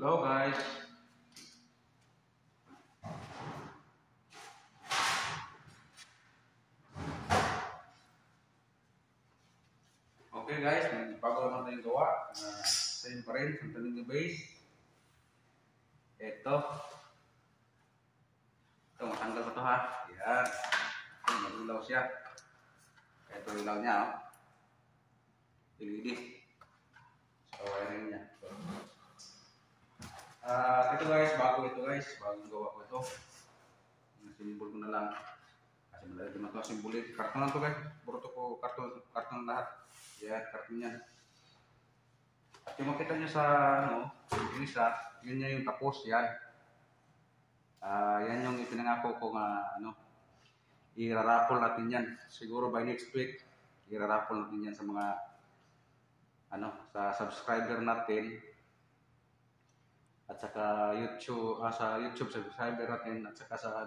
Hello guys. Okay guys, may bago naman tayong gawa. Same pa rin, santaling yung base. Ito, matanggal ko to ha. Yan. Ito, mag-ilaw siya. Ito ilaw niya, oh. LED. So, wiring niya. Ito guys, bagong gawa ko ito. Simbol ko na lang. Kasi madali naman ito simbolin. Karton lang ito guys. Puro ito ko karton lahat. Yan, karton yan. At yung makita nyo sa yung isa, yun yung tapos, yan. Yan yung ipinangako ko nga, i-raffle natin yan. Siguro by next week, i-raffle natin yan sa mga, sa subscriber natin. At saka YouTube, sa YouTube subscriber natin, at saka sa,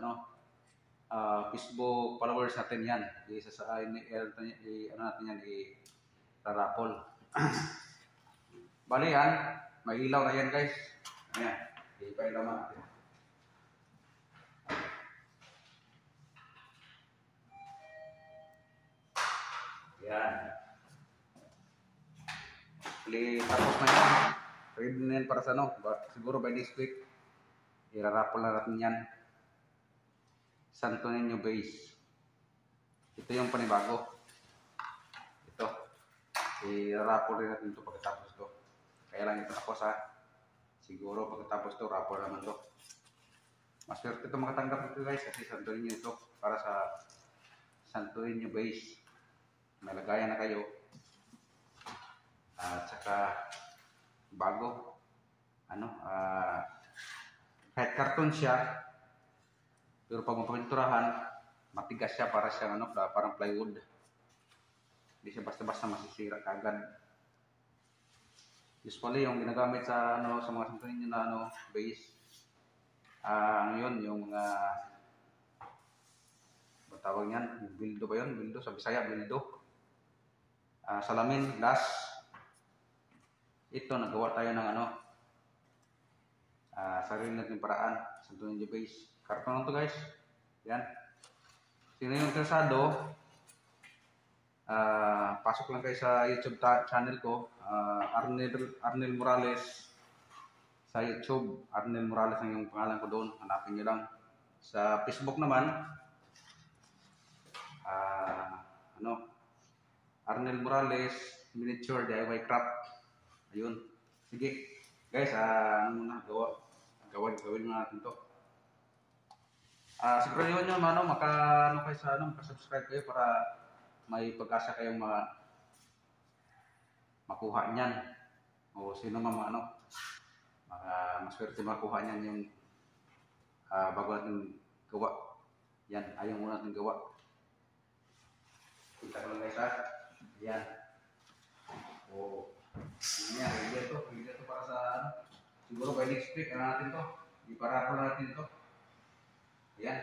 Facebook followers natin yan. Natin yan, i-raffle. Bali yan, may ilaw na yan guys. Ayan, ipailaw natin. Yan. Bali, tapos na yan. Ready na yan para sa siguro by this week, i-raffle na natin yan. Santo Niño base. Ito yung panibago. Ito. I-raffle rin natin ito pagkatapos ito. Kaya lang ito tapos ha. Siguro pagkatapos ito, raffle naman ito. Maswerte ito makatanggap ito guys kasi Santo Niño ito para sa Santo Niño base. Nalagayan na kayo. At saka bago. Kahit karton siya, pero pag mapapinturahan, matigas siya para siyang parang plywood. Hindi siya basta-basta masisira kagad. Usually yung ginagamit sa sa mga Santo Niño na base, yun yung mga tawag niyan, bildo ba yun? Bildo sa Bisaya, bildo. Salamin, glass. Ito nagawa tayo ng sarili nating paraan, Santo Niño base. Karton lang to guys. Yan. Sino yung interesado, pasok lang kayo sa YouTube channel ko, Arnel Morales. Sa YouTube, Arnel Morales ang yung pangalan ko doon. Hanapin nyo lang. Sa Facebook naman, Arnel Morales Miniature DIY Craft. Ayun. Sige. Guys, gawin na natin to. Siguro yun yun, maka-subscribe kayo para may pag-asa kayong makuha niyan. O sino maswerte makuha niyan yung bago natin gawa. Yan, ayaw muna natin gawa. Kita ko lang guys ha. Yan. O, yan, video to para sa siguro by next week, natin to. Iparapol natin to. Yan.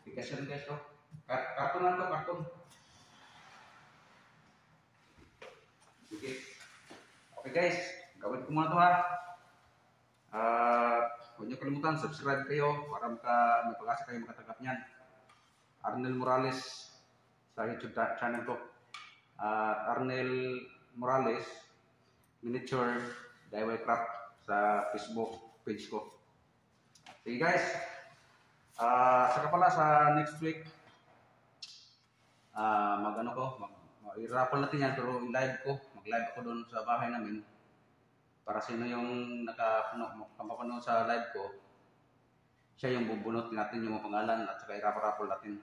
Tigas yan guys to. Karton lang to, karton. Sige. Okay guys, gawin ko muna to ha. Huwag niyo kalimutan, subscribe kayo para may pag-asa kayo makatanggap niyan. Arnel Morales sa YouTube channel ko. Arnel Morales Miniature DIY Craft sa Facebook page ko. Sige guys. Saka pala sa next week, i-raffle natin yan pero i-live ko. Mag-live ako doon sa bahay namin. Para sino yung nakapanood sa live ko, siya yung bubunot natin yung mga pangalan at saka i-raffle natin.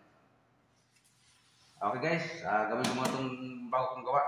Okay guys, gawin ko mga itong bago kong gawa.